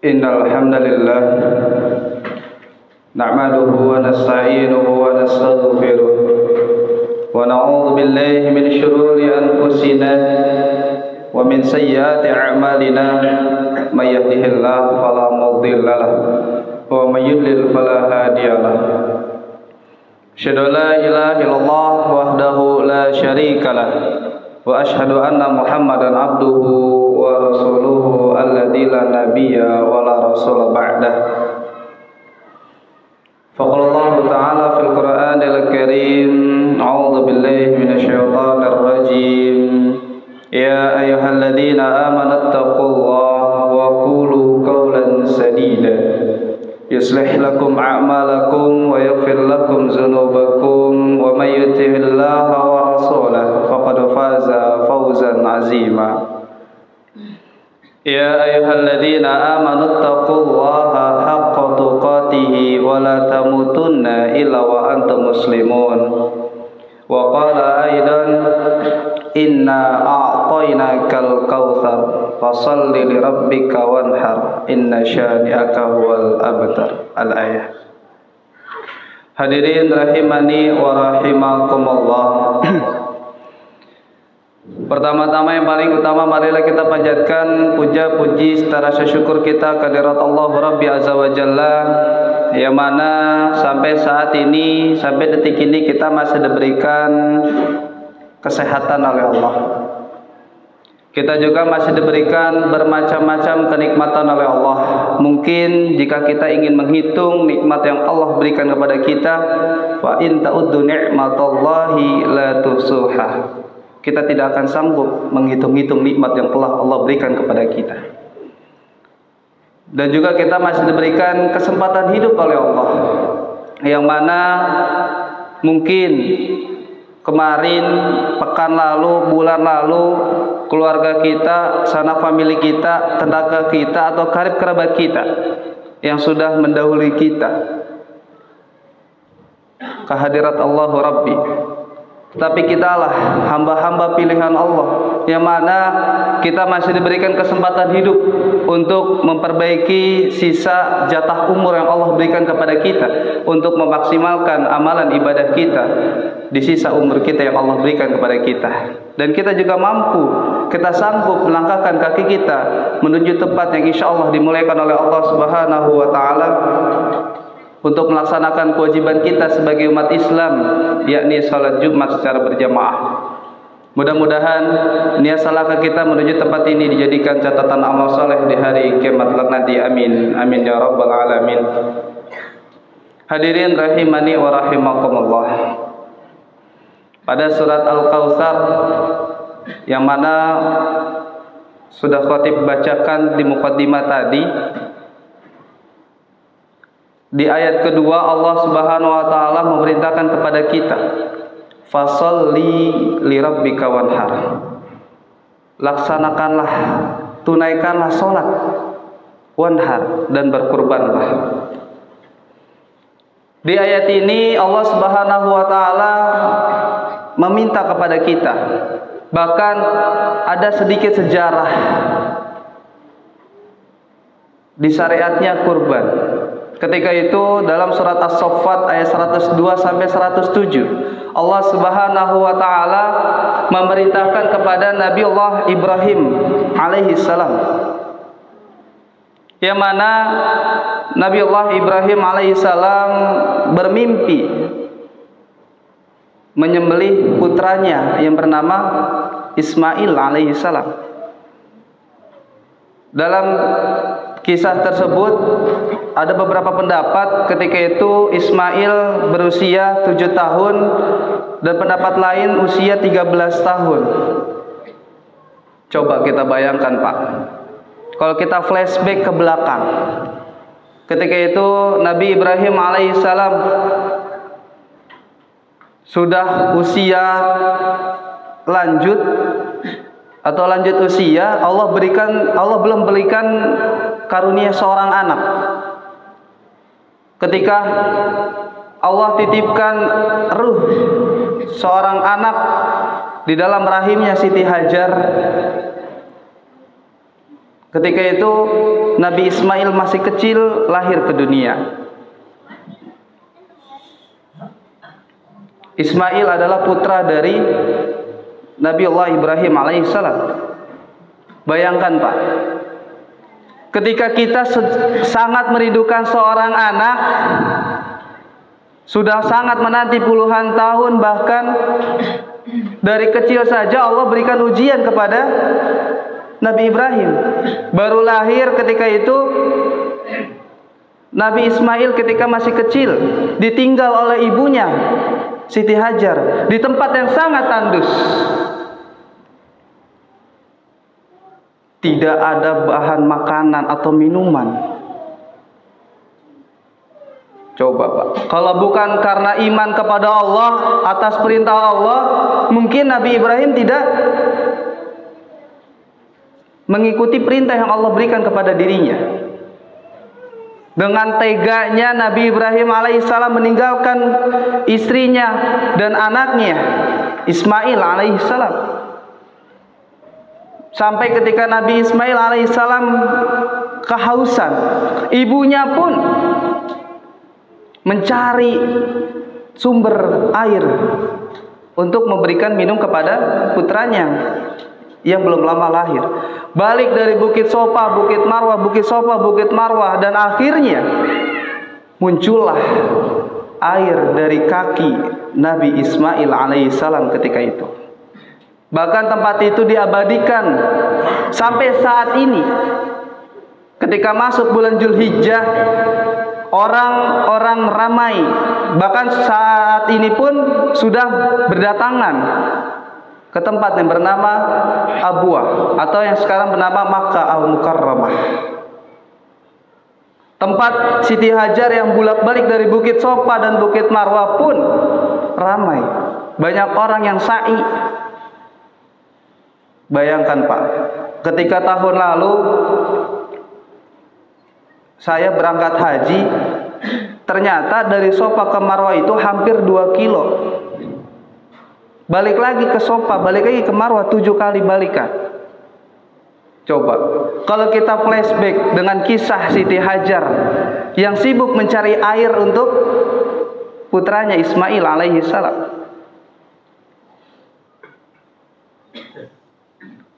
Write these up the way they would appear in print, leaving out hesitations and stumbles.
Innal hamdalillah nahmaduhu wa nasta'inuhu wa nastaghfiruh wa na'udzu billahi min shururi anfusina wa min sayyiati a'malina may yahdihillahu fala mudilla lahu wa may yudlil fala hadiya lahu. Asyhadu an la ilaha illallah wahdahu la syarika lahu wa asyhadu anna Muhammadan abduhu wa rasuluhu alladzi la nabiyya wa la rasula ba'dah. Faqala Allah ta'ala fil Qur'anil Karim, a'udzu billahi minasy syaithanir rajim. Ya ayyuhalladzina amanu taqullaha wa qulu qawlan sadida yuslih lakum a'malakum wa yaghfir lakum dzunubakum wa may yuti'illaha wa rasulahu faqad faza fawzan 'azima. Ya ayyuhalladzina amanu taqullaha haqqa tuqatih wa la tamutunna illa wa antum muslimun. Wa qala aidan inna a'tainakal kautsar fashalli li rabbika wanhar inna syani'aka huwal abtar. Al-ayah. Hadirin rahimani wa rahimakumullah. Pertama-tama yang paling utama, marilah kita panjatkan puja-puji serta rasa syukur kita kehadirat Allah Rabbi Azza wa Jalla, yang mana sampai saat ini, sampai detik ini kita masih diberikan kesehatan oleh Allah. Kita juga masih diberikan bermacam-macam kenikmatan oleh Allah. Mungkin jika kita ingin menghitung nikmat yang Allah berikan kepada kita, wa in ta'uddu ni'matallahi la tuhsuha, kita tidak akan sanggup menghitung-hitung nikmat yang telah Allah berikan kepada kita. Dan juga kita masih diberikan kesempatan hidup oleh Allah, yang mana mungkin kemarin, pekan lalu, bulan lalu, keluarga kita, sanak famili kita, tetangga kita, atau karib kerabat kita yang sudah mendahului kita kehadirat Allah Rabbi. Tapi kitalah hamba-hamba pilihan Allah, yang mana kita masih diberikan kesempatan hidup untuk memperbaiki sisa jatah umur yang Allah berikan kepada kita, untuk memaksimalkan amalan ibadah kita di sisa umur kita yang Allah berikan kepada kita. Dan kita juga mampu, kita sanggup melangkahkan kaki kita menuju tempat yang insya Allah dimuliakan oleh Allah Subhanahu wa Ta'ala, untuk melaksanakan kewajiban kita sebagai umat Islam, yakni salat Jumat secara berjamaah. Mudah-mudahan niat salahkah kita menuju tempat ini dijadikan catatan amal soleh di hari kiamat nanti. Amin, amin ya rabbal alamin. Hadirin rahimani wa rahimakumullah. Pada surat Al-Kautsar, yang mana sudah khatib bacakan di muqaddimah tadi, di ayat kedua Allah Subhanahu wa Ta'ala memerintahkan kepada kita, fasholli li rabbika wanhar, laksanakanlah, tunaikanlah salat, wanhar, dan berkurbanlah. Di ayat ini Allah Subhanahu wa Ta'ala meminta kepada kita, bahkan ada sedikit sejarah di syariatnya kurban. Ketika itu dalam surat As-Saffat ayat 102 sampai 107, Allah Subhanahu wa Ta'ala memerintahkan kepada Nabi Allah Ibrahim alaihi salam, yang mana Nabi Allah Ibrahim alaihi salam bermimpi menyembelih putranya yang bernama Ismail alaihi salam. Dalam kisah tersebut ada beberapa pendapat. Ketika itu Ismail berusia 7 tahun dan pendapat lain usia 13 tahun. Coba kita bayangkan, Pak, kalau kita flashback ke belakang, ketika itu Nabi Ibrahim alaihissalam sudah usia lanjut atau lanjut usia, Allah belum berikan karunia seorang anak. Ketika Allah titipkan ruh seorang anak di dalam rahimnya Siti Hajar, Ketika itu Nabi Ismail masih kecil lahir ke dunia. Ismail adalah putra dari Nabi Allah Ibrahim alaihissalam. Bayangkan Pak, ketika kita sangat merindukan seorang anak, sudah sangat menanti puluhan tahun, bahkan dari kecil saja Allah berikan ujian kepada Nabi Ibrahim. Baru lahir ketika itu Nabi Ismail ketika masih kecil ditinggal oleh ibunya Siti Hajar di tempat yang sangat tandus. Tidak ada bahan makanan atau minuman. Coba Pak, kalau bukan karena iman kepada Allah atas perintah Allah, mungkin Nabi Ibrahim tidak mengikuti perintah yang Allah berikan kepada dirinya. Dengan teganya Nabi Ibrahim alaihissalam meninggalkan istrinya dan anaknya Ismail alaihissalam. Sampai ketika Nabi Ismail alaihissalam kehausan, ibunya pun mencari sumber air untuk memberikan minum kepada putranya yang belum lama lahir. Balik dari Bukit Sofa, Bukit Marwah, Bukit Sofa, Bukit Marwah, dan akhirnya muncullah air dari kaki Nabi Ismail alaihissalam ketika itu. Bahkan tempat itu diabadikan sampai saat ini. Ketika masuk bulan Zulhijjah, orang-orang ramai. Bahkan saat ini pun sudah berdatangan ke tempat yang bernama Abwah atau yang sekarang bernama Makkah Al-Mukarramah. Tempat Siti Hajar yang bolak-balik dari Bukit Sofa dan Bukit Marwah pun ramai. Banyak orang yang sa'i. Bayangkan Pak, ketika tahun lalu saya berangkat haji, ternyata dari Sofa ke Marwah itu hampir 2 kilo. Balik lagi ke Sofa, balik lagi ke Marwah 7 kali balikan. Coba, kalau kita flashback dengan kisah Siti Hajar yang sibuk mencari air untuk putranya Ismail alaihissalam.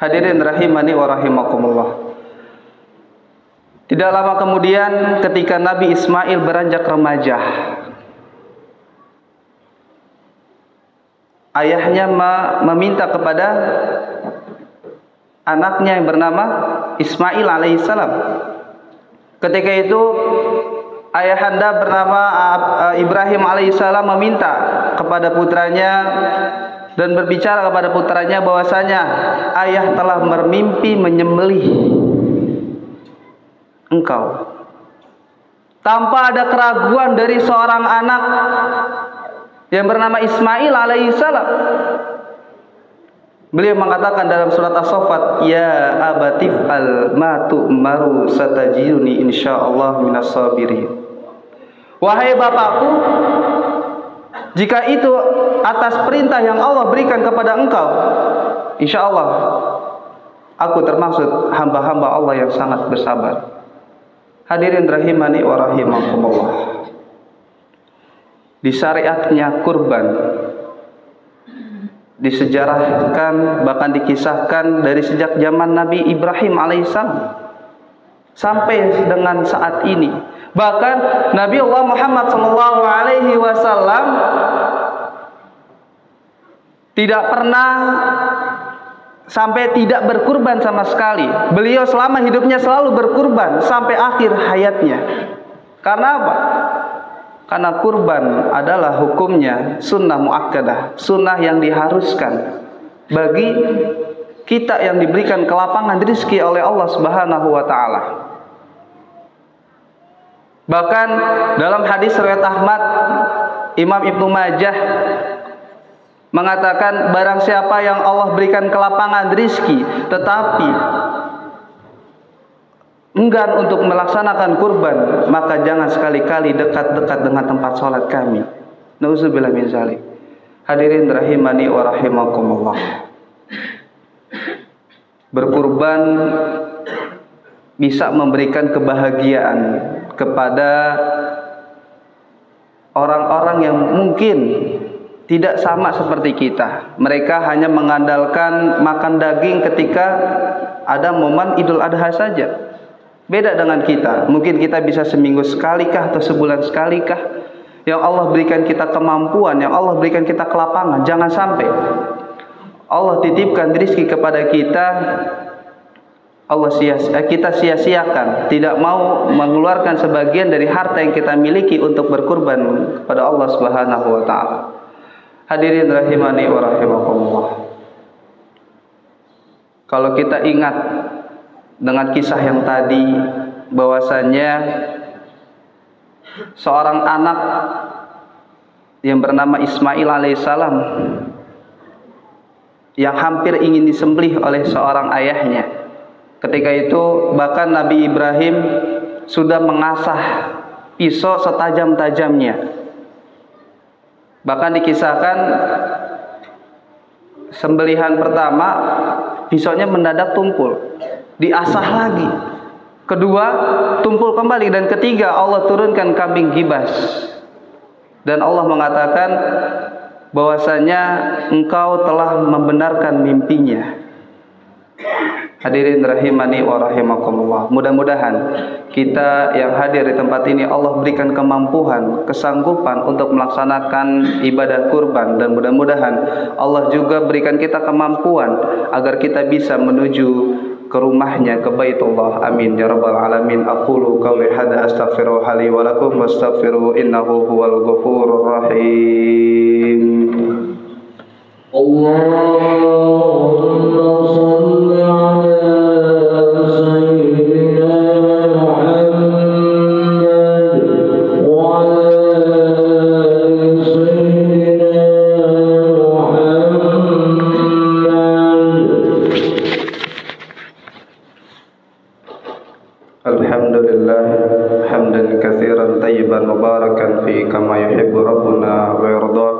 Hadirin rahimani wa rahimakumullah. Tidak lama kemudian ketika Nabi Ismail beranjak remaja, ayahnya meminta kepada anaknya yang bernama Ismail alaihissalam. Ketika itu ayahanda bernama Ibrahim alaihissalam meminta kepada putranya dan berbicara kepada putranya bahwasanya ayah telah bermimpi menyembelih engkau. Tanpa ada keraguan dari seorang anak yang bernama Ismail alaihissalam, beliau mengatakan dalam surat As-Saffat, ya abatif al matu maru satajiduni insyaallah minas sabirin. Wahai bapakku, jika itu atas perintah yang Allah berikan kepada engkau, insyaallah aku termasuk hamba-hamba Allah yang sangat bersabar. Hadirin rahimani wa rahimakumullah. Disyariatnya kurban, disejarahkan bahkan dikisahkan dari sejak zaman Nabi Ibrahim alaihissalam sampai dengan saat ini. Bahkan Nabi Allah Muhammad sallallahu alaihi wasallam tidak pernah sampai tidak berkurban sama sekali. Beliau selama hidupnya selalu berkurban sampai akhir hayatnya. Karena apa? Karena kurban adalah hukumnya sunnah muakkadah, sunnah yang diharuskan bagi kita yang diberikan kelapangan rezeki oleh Allah Subhanahu wa taala. Bahkan dalam hadis riwayat Ahmad, Imam Ibnu Majah mengatakan barang siapa yang Allah berikan kelapangan rezeki tetapi enggan untuk melaksanakan kurban, maka jangan sekali-kali dekat-dekat dengan tempat sholat kami. Nauzubillah min zalik. Hadirin rahimani wa rahimakumullah. Berkurban bisa memberikan kebahagiaan kepada orang-orang yang mungkin tidak sama seperti kita. Mereka hanya mengandalkan makan daging ketika ada momen Idul Adha saja. Beda dengan kita. Mungkin kita bisa seminggu sekalikah atau sebulan sekalikah. Yang Allah berikan kita kemampuan, yang Allah berikan kita kelapangan. Jangan sampai Allah titipkan rezeki kepada kita, kita sia-siakan, tidak mau mengeluarkan sebagian dari harta yang kita miliki untuk berkurban kepada Allah Subhanahu wa taala. Hadirin rahimani wa rahimakumullah. Kalau kita ingat dengan kisah yang tadi, bahwasanya seorang anak yang bernama Ismail alaihissalam yang hampir ingin disembelih oleh seorang ayahnya. Ketika itu bahkan Nabi Ibrahim sudah mengasah pisau setajam-tajamnya. Bahkan dikisahkan sembelihan pertama pisaunya mendadak tumpul, diasah lagi, kedua tumpul kembali, dan ketiga Allah turunkan kambing gibas. Dan Allah mengatakan bahwasanya engkau telah membenarkan mimpinya. Hadirin rahimani wa rahimakumullah. Mudah-mudahan kita yang hadir di tempat ini Allah berikan kemampuan, kesanggupan untuk melaksanakan ibadah kurban, dan mudah-mudahan Allah juga berikan kita kemampuan agar kita bisa menuju ke rumahnya, ke Baitullah. Amin ya rabbal alamin. Aqulu qawli hadza astaghfiru li wa lakum wastaghfiru innahu huwal ghafurur rahim. Allahumma shalli ala sayyidina Muhammad wa ala sayyidina Muhammad. Alhamdulillah hamdan katsiran tayyiban mubarakan fi kama yuhibbu rabbuna wa yarda.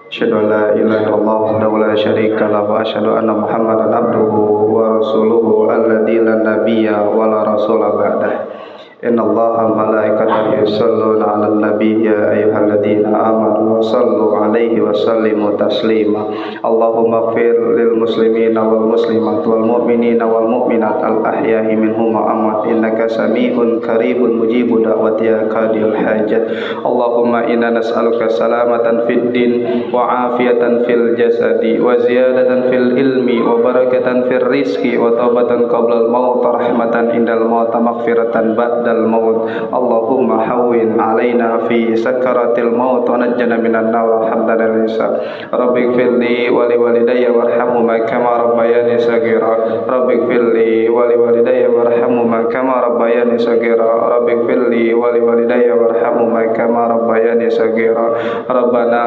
Asyhadu an la ilaha illallah wahdahu la syarika lahu wa asyhadu anna Muhammadan abduhu wa rasuluhu alladzi la nabiyya wa la rasula ba'dah. Inna Allaha wa malaikatahu yusholluna 'alan nabiy ya ayyuhalladzina amanu shallu 'alaihi wa sallimu taslima. Allahumma ighfir lil muslimina wal muslimat wal mu'minina wal mu'minat al ahya'i minhum wa amwat innaka sami'un qaribun mujibud da'wati ya qadil hajat. Allahumma inna nas'aluka salamatan fid din wa afiyatan fil jasadi wa ziyadatan fil ilmi wa barakatan fil rizqi wa taubatan qabla al maut rahmatan indal maut maghfiratan ba'dal maut. Allahumma hawwin alaina fi sakaratil maut wa najjina minan nar hamdan lisa. Rabbi ighfirli wa li walidayya warhamhuma kama rabbayani saghira. Rabbi ighfirli wa li walidayya warhamhuma kama rabbayani saghira. Rabbi ighfirli wa li walidayya warhamhuma kama rabbayani saghira. Rabbana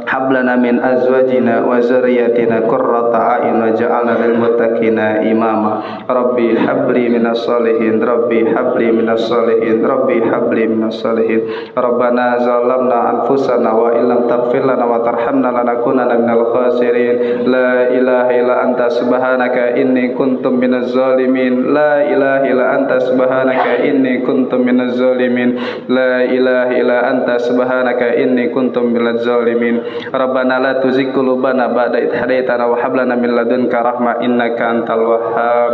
hab lana min azwajina wa zurriyyatina qurrata a'yun waj'alna lil muttaqina imama. Rabbi habli minas solihin. Rabbi habli minas solihin. Rabbi habli minas solihin. Rabbana zalamna anfusana wa illam taghfir lana wa tarhamna lanakunanna minal khasirin. La ilaha illa anta subhanaka inni kuntum minaz zalimin. La ilaha illa anta subhanaka inni kuntum minaz zalimin. La ilaha illa anta subhanaka inni kuntum minaz zalimin. Rabbana la tuzigh qulubana ba'da idh hadaitana wa hab lana min ladunka rahmah innaka antal wahhab.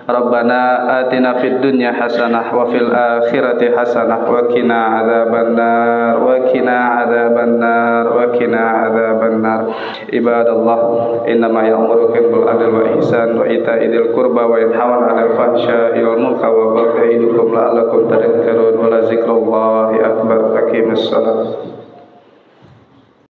Rabbana atina fid dunya hasanah wa fil akhirati hasanah wa qina adzabannar wa qina adzabannar wa qina adzabannar. Ibadallah, innama ya'murukum bil adli wal ihsan wa ita'i dzil qurba wa yanhauna 'anil fahsya'i wal munkari wa ya'idukum la'allakum tadhakkarun. Wa la dzikrullahi akbar. Aqimus shalah.